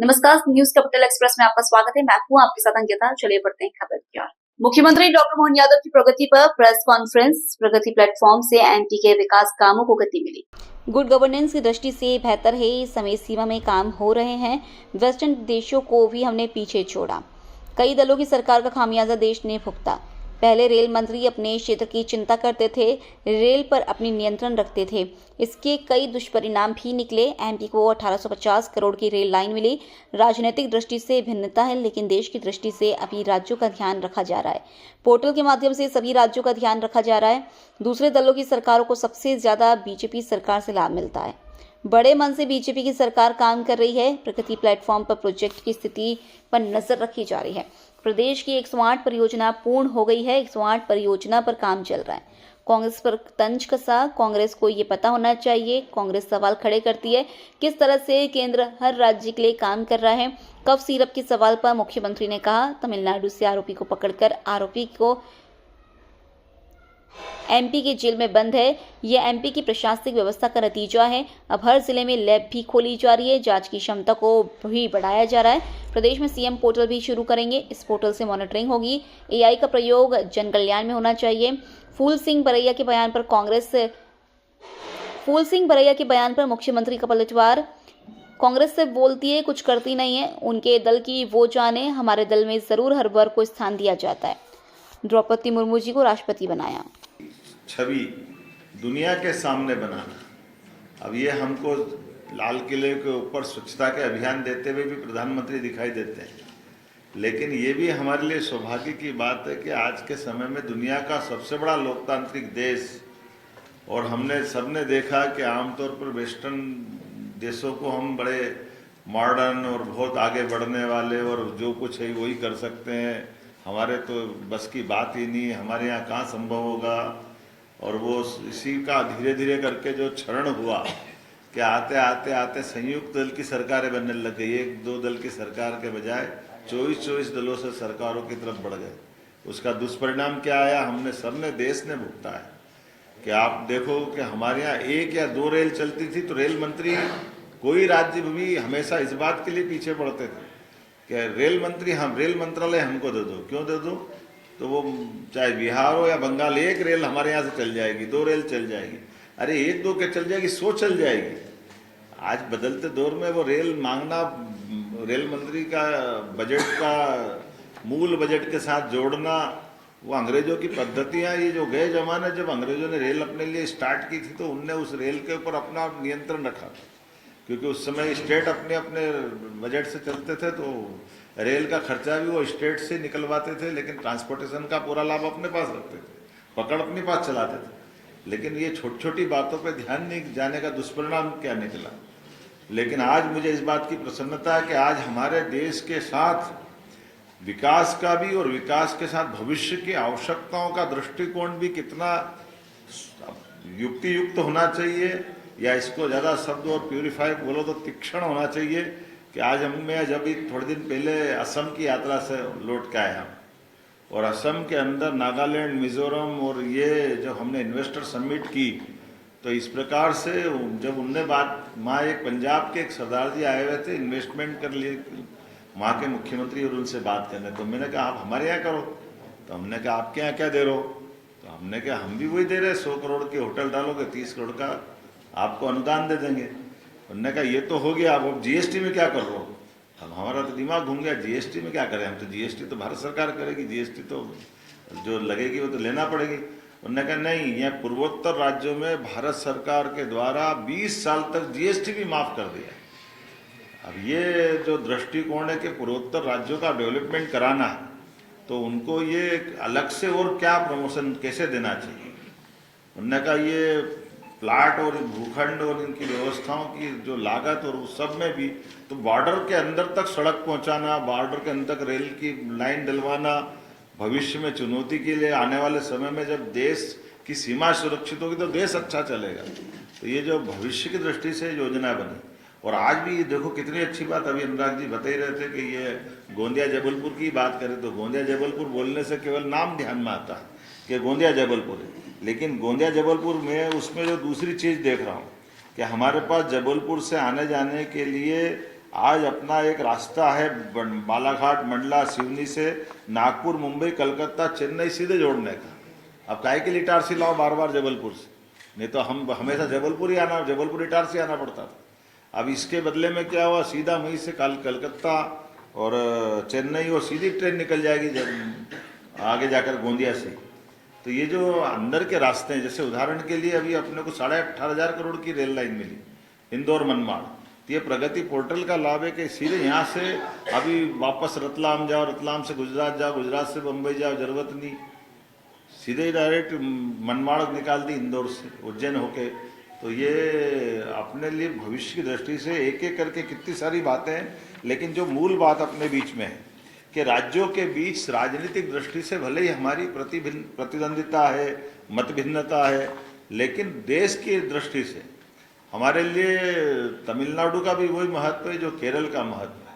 नमस्कार, news capital express में आपका स्वागत है। मैं हूं आपके साथ अंकिता। चलिए बढ़ते हैं खबर की ओर। मुख्यमंत्री डॉक्टर मोहन यादव की प्रगति पर प्रेस कॉन्फ्रेंस। प्रगति प्लेटफॉर्म से एमपी के विकास कामों को गति मिली। गुड गवर्नेंस की दृष्टि से बेहतर है, समय सीमा में काम हो रहे हैं। वेस्टर्न देशों को भी हमने पीछे छोड़ा। कई दलों की सरकार का खामियाजा देश ने भुगता। पहले रेल मंत्री अपने क्षेत्र की चिंता करते थे, रेल पर अपनी नियंत्रण रखते थे। इसके कई दुष्परिणाम भी निकले। एमपी को 1850 करोड़ की रेल लाइन मिली। राजनीतिक दृष्टि से भिन्नता है, लेकिन देश की दृष्टि से अभी राज्यों का ध्यान रखा जा रहा है। पोर्टल के माध्यम से सभी राज्यों का ध्यान रखा जा रहा है। दूसरे दलों की सरकारों को सबसे ज्यादा बीजेपी सरकार से लाभ मिलता है। बड़े मन से बीजेपी की सरकार काम कर रही है। प्रगति प्लेटफॉर्म पर प्रोजेक्ट की स्थिति पर नजर रखी जा रही है। प्रदेश की 108 परियोजना पूर्ण हो गई है। 108 परियोजना पर काम चल रहा है। कांग्रेस पर तंज कसा। कांग्रेस को ये पता होना चाहिए। कांग्रेस सवाल खड़े करती है किस तरह से केंद्र हर राज्य के लिए काम कर रहा है। कफ सिरप के सवाल पर मुख्यमंत्री ने कहा, तमिलनाडु से आरोपी को पकड़कर आरोपी को एमपी के जेल में बंद है। यह एमपी की प्रशासनिक व्यवस्था का नतीजा है। अब हर जिले में लैब भी खोली जा रही है। जांच की क्षमता को भी बढ़ाया जा रहा है। प्रदेश में सीएम पोर्टल भी शुरू करेंगे। इस पोर्टल से मॉनिटरिंग होगी। एआई का प्रयोग जन कल्याण में होना चाहिए। फूल सिंह बरैया के बयान पर मुख्यमंत्री का पलटवार। कांग्रेस से बोलती है, कुछ करती नहीं है। उनके दल की वो जाने। हमारे दल में जरूर हर वर्ग को स्थान दिया जाता है। द्रौपदी मुर्मू जी को राष्ट्रपति बनाया। छवि दुनिया के सामने बनाना। अब ये हमको लाल किले के ऊपर स्वच्छता के अभियान देते हुए भी प्रधानमंत्री दिखाई देते हैं, लेकिन ये भी हमारे लिए सौभाग्य की बात है कि आज के समय में दुनिया का सबसे बड़ा लोकतांत्रिक देश, और हमने सबने देखा कि आमतौर पर वेस्टर्न देशों को हम बड़े मॉडर्न और बहुत आगे बढ़ने वाले और जो कुछ है वही कर सकते हैं, हमारे तो बस की बात ही नहीं, हमारे यहाँ कहाँ संभव होगा। और वो इसी का धीरे धीरे करके जो क्षरण हुआ कि आते आते आते संयुक्त दल की सरकारें बनने लग गई। एक दो दल की सरकार के बजाय 24 दलों से सरकारों की तरफ बढ़ गए। उसका दुष्परिणाम क्या आया, हमने सबने देश ने भुगता है। कि आप देखो कि हमारे यहाँ एक या दो रेल चलती थी तो रेल मंत्री कोई राज्य भी हमेशा इस बात के लिए पीछे पड़ते थे कि रेल मंत्री हम रेल मंत्रालय हमको दे दो। क्यों दे दो? तो वो चाहे बिहार हो या बंगाल, एक रेल हमारे यहाँ से चल जाएगी, दो रेल चल जाएगी। अरे एक दो के चल जाएगी, 100 चल जाएगी। आज बदलते दौर में वो रेल मांगना, रेल मंत्री का बजट का मूल बजट के साथ जोड़ना, वो अंग्रेजों की पद्धतियाँ। ये जो गए जमाने जब अंग्रेजों ने रेल अपने लिए स्टार्ट की थी तो उनने उस रेल के ऊपर अपना नियंत्रण रखा था, क्योंकि उस समय स्टेट अपने अपने बजट से चलते थे, तो रेल का खर्चा भी वो स्टेट से निकलवाते थे, लेकिन ट्रांसपोर्टेशन का पूरा लाभ अपने पास रखते थे, पकड़ अपने पास चलाते थे। लेकिन ये छोटी छोटी बातों पे ध्यान नहीं जाने का दुष्परिणाम क्या निकला। लेकिन आज मुझे इस बात की प्रसन्नता है कि आज हमारे देश के साथ विकास का भी और विकास के साथ भविष्य की आवश्यकताओं का दृष्टिकोण भी कितना युक्ति युक्त होना चाहिए, या इसको ज़्यादा शब्द और प्यूरिफाई बोलो तो तीक्ष्ण होना चाहिए। कि आज मैं जब थोड़े दिन पहले असम की यात्रा से लौट के आया, और असम के अंदर नागालैंड, मिजोरम और ये जो हमने इन्वेस्टर समिट की, तो इस प्रकार से जब उनने बात, वहाँ एक पंजाब के एक सरदार जी आए हुए थे इन्वेस्टमेंट कर लिए वहाँ के मुख्यमंत्री, और उनसे बात करने, तो मैंने कहा आप हमारे यहाँ करो। तो हमने कहा आपके यहाँ क्या दे रहे हो? तो हमने कहा हम भी वही दे रहे, 100 करोड़ की होटल डालोगे 30 करोड़ का आपको अनुदान दे देंगे। उन्होंने कहा ये तो हो गया, अब जीएसटी में क्या कर रहे हो? अब हमारा तो दिमाग घूम गया, जीएसटी में क्या करें हम? तो जीएसटी तो भारत सरकार करेगी, जीएसटी तो जो लगेगी वो तो लेना पड़ेगी। उन्होंने कहा नहीं, यहाँ पूर्वोत्तर राज्यों में भारत सरकार के द्वारा 20 साल तक जीएसटी भी माफ कर दिया। अब ये जो दृष्टिकोण है कि पूर्वोत्तर राज्यों का डेवलपमेंट कराना है, तो उनको ये अलग से और क्या प्रमोशन कैसे देना चाहिए। उन्होंने कहा ये प्लाट और भूखंड और इनकी व्यवस्थाओं की जो लागत और उस सब में भी, तो बॉर्डर के अंदर तक सड़क पहुंचाना, बॉर्डर के अंदर तक रेल की लाइन डलवाना, भविष्य में चुनौती के लिए आने वाले समय में जब देश की सीमा सुरक्षित होगी तो देश अच्छा चलेगा। तो ये जो भविष्य की दृष्टि से योजना बनी, और आज भी ये देखो कितनी अच्छी बात, अभी अनुराग जी बता ही रहे थे कि ये गोंदिया जबलपुर की बात करें तो गोंदिया जबलपुर बोलने से केवल नाम ध्यान में आता है कि गोंदिया जबलपुर है, लेकिन गोंदिया जबलपुर में उसमें जो दूसरी चीज़ देख रहा हूँ कि हमारे पास जबलपुर से आने जाने के लिए आज अपना एक रास्ता है बालाघाट, मंडला, सिवनी से नागपुर, मुंबई, कलकत्ता, चेन्नई सीधे जोड़ने का। अब काहे के लिए इटारसी लाओ बार बार जबलपुर से, नहीं तो हम हमेशा जबलपुर ही आना, जबलपुर इटारसी आना पड़ता था। अब इसके बदले में क्या हुआ, सीधा वहीं से कलकत्ता और चेन्नई और सीधी ट्रेन निकल जाएगी आगे जाकर गोंदिया से। तो ये जो अंदर के रास्ते हैं, जैसे उदाहरण के लिए अभी अपने को 18,500 करोड़ की रेल लाइन मिली इंदौर मनमाड़, तो ये प्रगति पोर्टल का लाभ है कि सीधे यहाँ से अभी वापस रतलाम जाओ, रतलाम से गुजरात जाओ, गुजरात से बम्बई जाओ, जरूरत नहीं, सीधे ही डायरेक्ट मनमाड़ निकाल दी इंदौर से उज्जैन होके। तो ये अपने लिए भविष्य की दृष्टि से एक एक करके कितनी सारी बातें हैं, लेकिन जो मूल बात अपने बीच में है कि राज्यों के बीच राजनीतिक दृष्टि से भले ही हमारी प्रतिद्वंदिता है, मत भिन्नता है, लेकिन देश की दृष्टि से हमारे लिए तमिलनाडु का भी वही महत्व है जो केरल का महत्व है।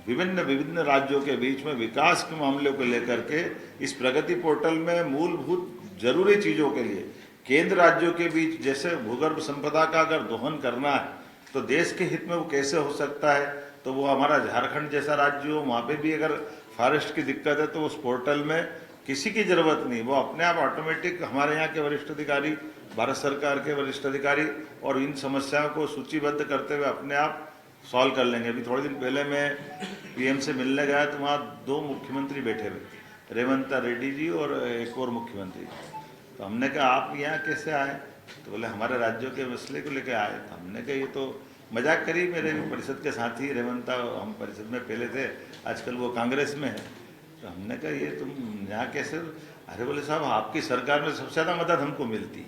विभिन्न राज्यों के बीच में विकास के मामले को लेकर के इस प्रगति पोर्टल में मूलभूत जरूरी चीज़ों के लिए केंद्र राज्यों के बीच, जैसे भूगर्भ संपदा का अगर दोहन करना है तो देश के हित में वो कैसे हो सकता है, तो वो हमारा झारखंड जैसा राज्य हो, वहाँ पे भी अगर फॉरेस्ट की दिक्कत है तो उस पोर्टल में किसी की जरूरत नहीं, वो अपने आप ऑटोमेटिक हमारे यहाँ के वरिष्ठ अधिकारी, भारत सरकार के वरिष्ठ अधिकारी और इन समस्याओं को सूचीबद्ध करते हुए अपने आप सॉल्व कर लेंगे। अभी थोड़े दिन पहले मैं पीएम से मिलने गया तो वहाँ 2 मुख्यमंत्री बैठे हुए, रेवंत रेड्डी जी और एक और मुख्यमंत्री। तो हमने कहा आप यहाँ कैसे आए, तो बोले हमारे राज्यों के मसले को लेकर आए। तो हमने कहा ये तो मजाक करी, मेरे परिषद के साथी रेवंता, हम परिषद में पहले थे, आजकल वो कांग्रेस में है। तो हमने कहा ये तुम यहाँ कैसे, अरे बोले साहब आपकी सरकार में सबसे ज़्यादा मदद हमको मिलती है,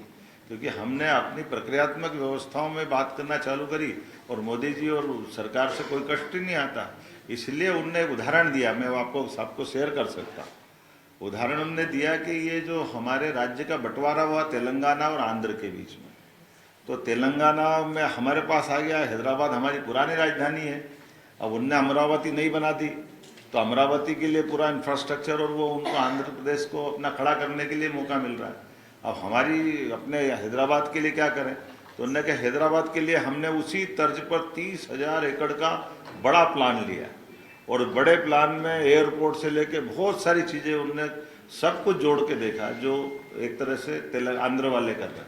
क्योंकि हमने अपनी प्रक्रियात्मक व्यवस्थाओं में बात करना चालू करी और मोदी जी और सरकार से कोई कष्ट ही नहीं आता। इसलिए उनने एक उदाहरण दिया, मैं वो आपको सबको शेयर कर सकता हूँ। उदाहरण उन्होंने दिया कि ये जो हमारे राज्य का बंटवारा हुआ तेलंगाना और आंध्र के बीच में, तो तेलंगाना में हमारे पास आ गया, हैदराबाद हमारी पुरानी राजधानी है, अब उनने अमरावती नहीं बना दी, तो अमरावती के लिए पूरा इंफ्रास्ट्रक्चर और वो उनको आंध्र प्रदेश को अपना खड़ा करने के लिए मौका मिल रहा है। अब हमारी अपने हैदराबाद के लिए क्या करें, तो उन्होंने कहा हैदराबाद के लिए हमने उसी तर्ज पर 30,000 एकड़ का बड़ा प्लान लिया और बड़े प्लान में एयरपोर्ट से लेके बहुत सारी चीज़ें उनने सब कुछ जोड़ के देखा जो एक तरह से आंध्र वाले कर रहे हैं।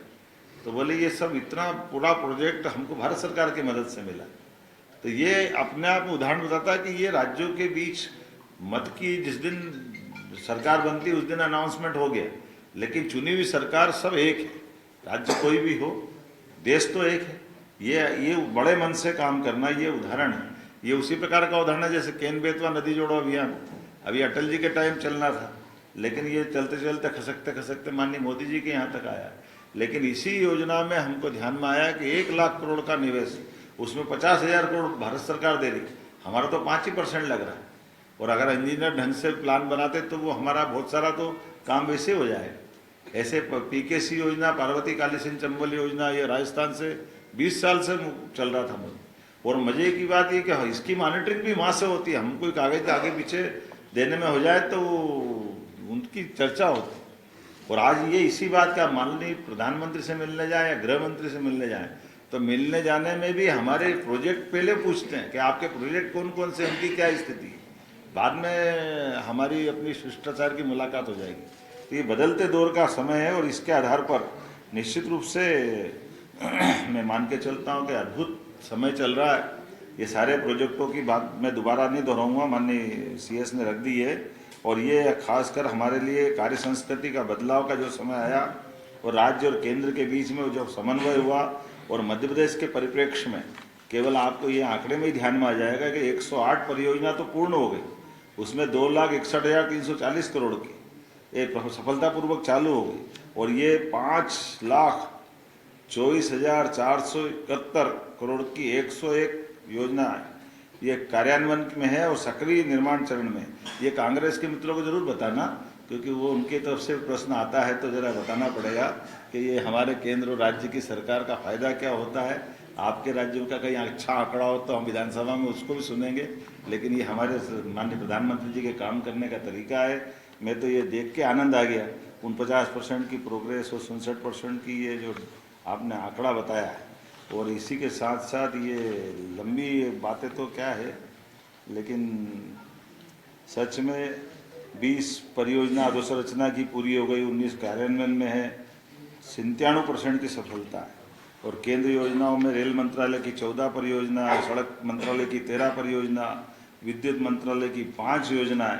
तो बोले ये सब इतना पूरा प्रोजेक्ट हमको भारत सरकार की मदद से मिला। तो ये अपने आप में उदाहरण बताता है कि ये राज्यों के बीच मत की जिस दिन सरकार बनती उस दिन अनाउंसमेंट हो गया, लेकिन चुनी हुई सरकार सब एक है, राज्य कोई भी हो, देश तो एक है। ये बड़े मन से काम करना ये उदाहरण है। ये उसी प्रकार का उदाहरण है जैसे केन बेतवा नदी जोड़ो अभियान, अभी अटल जी के टाइम चलना था, लेकिन ये चलते चलते खसकते खसकते माननीय मोदी जी के यहाँ तक आया। लेकिन इसी योजना में हमको ध्यान में आया कि 1 लाख करोड़ का निवेश, उसमें 50,000 करोड़ भारत सरकार दे रही, हमारा तो 5% लग रहा है। और अगर इंजीनियर ढंग से प्लान बनाते तो वो हमारा बहुत सारा तो काम वैसे हो जाएगा। ऐसे PKC योजना, पार्वती काली सिंह चंबल योजना, ये राजस्थान से 20 साल से चल रहा था। और मजे की बात ये कि इसकी मॉनिटरिंग भी वहाँ से होती है, हम कोई कागज आगे पीछे देने में हो जाए तो उनकी चर्चा होती। और आज ये इसी बात का माननीय प्रधानमंत्री से मिलने जाए या गृह मंत्री से मिलने जाए, तो मिलने जाने में भी हमारे प्रोजेक्ट पहले पूछते हैं कि आपके प्रोजेक्ट कौन कौन से, उनकी क्या स्थिति है, बाद में हमारी अपनी शिष्टाचार की मुलाकात हो जाएगी। तो ये बदलते दौर का समय है और इसके आधार पर निश्चित रूप से मैं मान के चलता हूँ कि अद्भुत समय चल रहा है। ये सारे प्रोजेक्टों की बात मैं दोबारा नहीं दोहराऊंगा, माननीय CS ने रख दी है। और ये खासकर हमारे लिए कार्य संस्कृति का बदलाव का जो समय आया और राज्य और केंद्र के बीच में जो समन्वय हुआ, और मध्य प्रदेश के परिप्रेक्ष्य में केवल आपको ये आंकड़े में ही ध्यान में आ जाएगा कि 108 परियोजना तो पूर्ण हो गई, उसमें 2,61,340 करोड़ की एक सफलतापूर्वक चालू हो गई, और ये 5,24,471 करोड़ की 101 योजना है ये कार्यान्वयन में है और सक्रिय निर्माण चरण में। ये कांग्रेस के मित्रों को जरूर बताना, क्योंकि वो उनकी तरफ से प्रश्न आता है तो जरा बताना पड़ेगा कि ये हमारे केंद्र और राज्य की सरकार का फायदा क्या होता है। आपके राज्यों का कहीं अच्छा आंकड़ा हो तो हम विधानसभा में उसको भी सुनेंगे, लेकिन ये हमारे माननीय प्रधानमंत्री जी के काम करने का तरीका है। मैं तो ये देख के आनंद आ गया, 49% की प्रोग्रेस और 67% की ये जो आपने आंकड़ा बताया है, और इसी के साथ साथ ये लंबी बातें तो क्या है, लेकिन सच में 20 परियोजना अधोसंरचना की पूरी हो गई, 19 कार्यान्वयन में है, 97% की सफलता है। और केंद्र योजनाओं में रेल मंत्रालय की 14 परियोजना, सड़क मंत्रालय की 13 परियोजना, विद्युत मंत्रालय की 5 योजनाएं,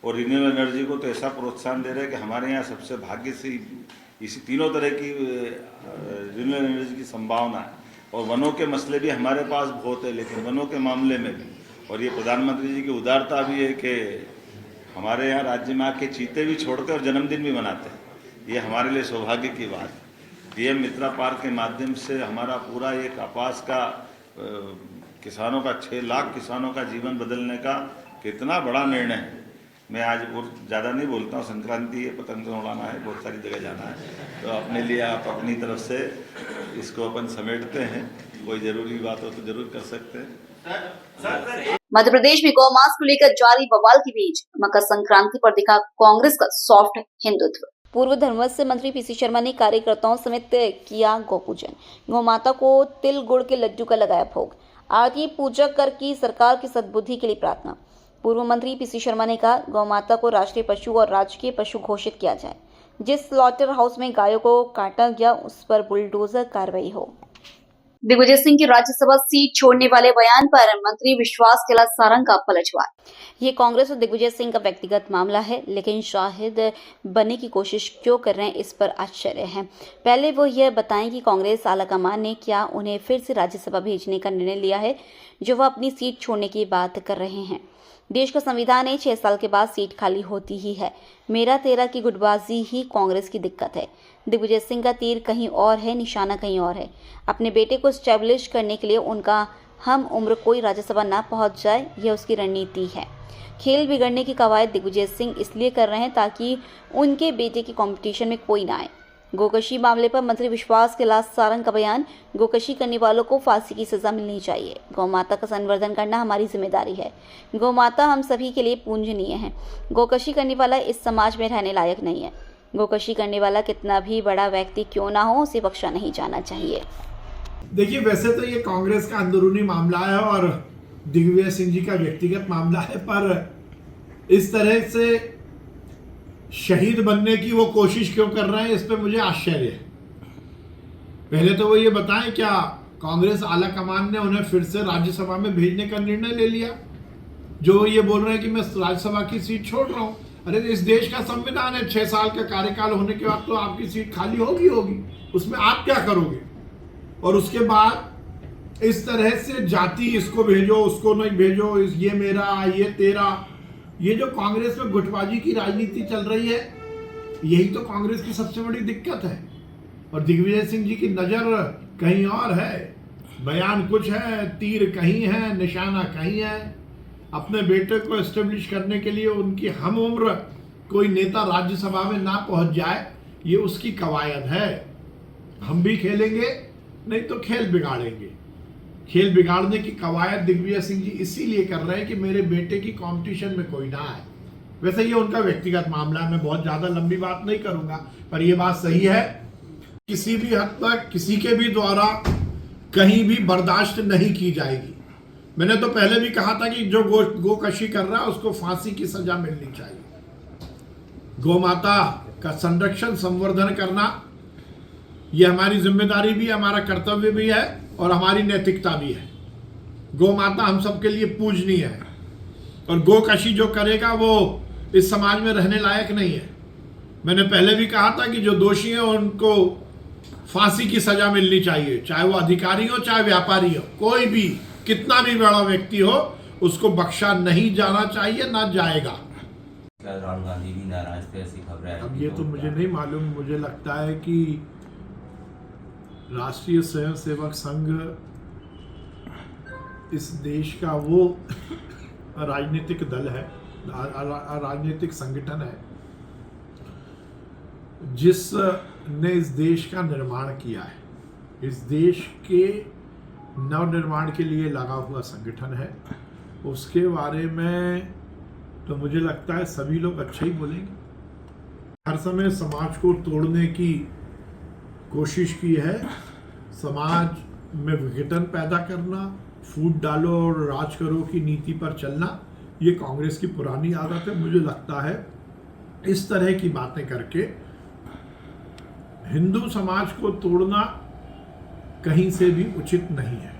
और रिन्यूएबल एनर्जी को तो ऐसा प्रोत्साहन दे रहे हैं कि हमारे यहाँ सबसे भाग्य से इसी तीनों तरह की रिन्यूएबल एनर्जी की संभावना है। और वनों के मसले भी हमारे पास बहुत है, लेकिन वनों के मामले में भी, और ये प्रधानमंत्री जी की उदारता भी है कि हमारे यहाँ राज्य में आके चीते भी छोड़ते और जन्मदिन भी मनाते हैं। ये हमारे लिए सौभाग्य की बात है। पीएम मित्रा पार्क के माध्यम से हमारा पूरा ये कपास का किसानों का 6 लाख किसानों का जीवन बदलने का कितना बड़ा निर्णय है। मैं आज और ज़्यादा नहीं बोलता हूँ, संक्रांति है, पतंग उड़ाना है, बहुत सारी जगह जाना है, तो अपने लिए आप अपनी तरफ से इसको अपन समेटते हैं। कोई ज़रूरी बात हो तो जरूर कर सकते हैं। मध्य प्रदेश में गौमांस को लेकर जारी बवाल के बीच मकर संक्रांति पर दिखा कांग्रेस का सॉफ्ट हिंदुत्व। पूर्व धर्मस्व मंत्री पीसी शर्मा ने कार्यकर्ताओं समेत किया गौ पूजन। गौ माता को तिल गुड़ के लड्डू का लगाया भोग। आरती पूजा कर की सरकार की सद्बुद्धि के लिए प्रार्थना। पूर्व मंत्री पीसी शर्मा ने कहा, गौ माता को राष्ट्रीय पशु और राजकीय पशु घोषित किया जाए। जिस स्लॉटर हाउस में गायों को काटा गया उस पर बुलडोजर कार्रवाई हो। दिग्विजय सिंह की राज्यसभा सीट छोड़ने वाले बयान पर मंत्री विश्वास कैलाश सारंग का पलटवार। ये कांग्रेस और दिग्विजय सिंह का व्यक्तिगत मामला है, लेकिन शाहिद बनने की कोशिश क्यों कर रहे हैं इस पर आश्चर्य है। पहले वो यह बताएं कि कांग्रेस आलाकमान ने क्या उन्हें फिर से राज्यसभा भेजने का निर्णय लिया है, जो वह अपनी सीट छोड़ने की बात कर रहे हैं। देश का संविधान है, 6 साल के बाद सीट खाली होती ही है। मेरा तेरा की गुटबाजी ही कांग्रेस की दिक्कत है। दिग्विजय सिंह का तीर कहीं और है, निशाना कहीं और है। अपने बेटे को स्टैब्लिश करने के लिए उनका हम उम्र कोई राज्यसभा ना पहुंच जाए, यह उसकी रणनीति है। खेल बिगड़ने की कवायद दिग्विजय सिंह इसलिए कर रहे हैं ताकि उनके बेटे की कंपटीशन में कोई ना आए। गोकशी मामले पर मंत्री विश्वास कैलाश सारंग का बयान, गोकशी करने वालों को फांसी की सजा मिलनी चाहिए। गौ माता का संवर्धन करना हमारी जिम्मेदारी है। गौ माता हम सभी के लिए पूजनीय है। गोकशी करने वाला इस समाज में रहने लायक नहीं है। गोकशी करने वाला कितना भी बड़ा व्यक्ति क्यों ना हो, उसे बख्शा नहीं जाना चाहिए। देखिए, वैसे तो ये कांग्रेस का अंदरूनी मामला है और दिग्विजय सिंह जी का व्यक्तिगत मामला है, पर इस तरह से शहीद बनने की वो कोशिश क्यों कर रहे हैं, इस पे मुझे आश्चर्य है। पहले तो वो ये बताएं, क्या कांग्रेस आला कमान ने उन्हें फिर से राज्यसभा में भेजने का निर्णय ले लिया? जो ये बोल रहे हैं कि मैं राज्यसभा की सीट छोड़ रहा हूं। अरे, इस देश का संविधान है, 6 साल का कार्यकाल होने के बाद तो आपकी सीट खाली होगी, उसमें आप क्या करोगे? और उसके बाद इस तरह से जाति, इसको भेजो उसको नहीं भेजो, ये मेरा ये तेरा, ये जो कांग्रेस में गुटबाजी की राजनीति चल रही है, यही तो कांग्रेस की सबसे बड़ी दिक्कत है। और दिग्विजय सिंह जी की नजर कहीं और है, बयान कुछ है, तीर कहीं है, निशाना कहीं है। अपने बेटे को एस्टेब्लिश करने के लिए उनकी हम उम्र कोई नेता राज्यसभा में ना पहुंच जाए, ये उसकी कवायद है। हम भी खेलेंगे, नहीं तो खेल बिगाड़ेंगे। खेल बिगाड़ने की कवायद दिग्विजय सिंह जी इसीलिए कर रहे हैं कि मेरे बेटे की कंपटीशन में कोई ना आए। वैसे ये उनका व्यक्तिगत मामला है, मैं बहुत ज्यादा लंबी बात नहीं करूंगा, पर यह बात सही है, किसी भी हद तक किसी के भी द्वारा कहीं भी बर्दाश्त नहीं की जाएगी। मैंने तो पहले भी कहा था कि जो गोकशी कर रहा है उसको फांसी की सजा मिलनी चाहिए। गौ माता का संरक्षण संवर्धन करना ये हमारी जिम्मेदारी भी है, हमारा कर्तव्य भी है और हमारी नैतिकता भी है। गौ माता हम सबके लिए पूजनीय है और गोकशी जो करेगा वो इस समाज में रहने लायक नहीं है। मैंने पहले भी कहा था कि जो दोषी हैं उनको फांसी की सजा मिलनी चाहिए, चाहे वो अधिकारी हो चाहे व्यापारी हो, कोई भी कितना भी बड़ा व्यक्ति हो, उसको बख्शा नहीं जाना चाहिए, ना जाएगा। राहुल गांधी भी नाराज थे, ऐसी खबरें आई। अब ये तो मुझे नहीं मालूम, मुझे लगता है कि राष्ट्रीय स्वयंसेवक संघ इस देश का वो राजनीतिक दल है, राजनीतिक संगठन है जिसने इस देश का निर्माण किया है। इस देश के नवनिर्माण के लिए लगा हुआ संगठन है। उसके बारे में तो मुझे लगता है सभी लोग अच्छा ही बोलेंगे। हर समय समाज को तोड़ने की कोशिश की है, समाज में विघटन पैदा करना, फूट डालो और राज करो की नीति पर चलना, ये कांग्रेस की पुरानी आदत है। मुझे लगता है इस तरह की बातें करके हिंदू समाज को तोड़ना कहीं से भी उचित नहीं है।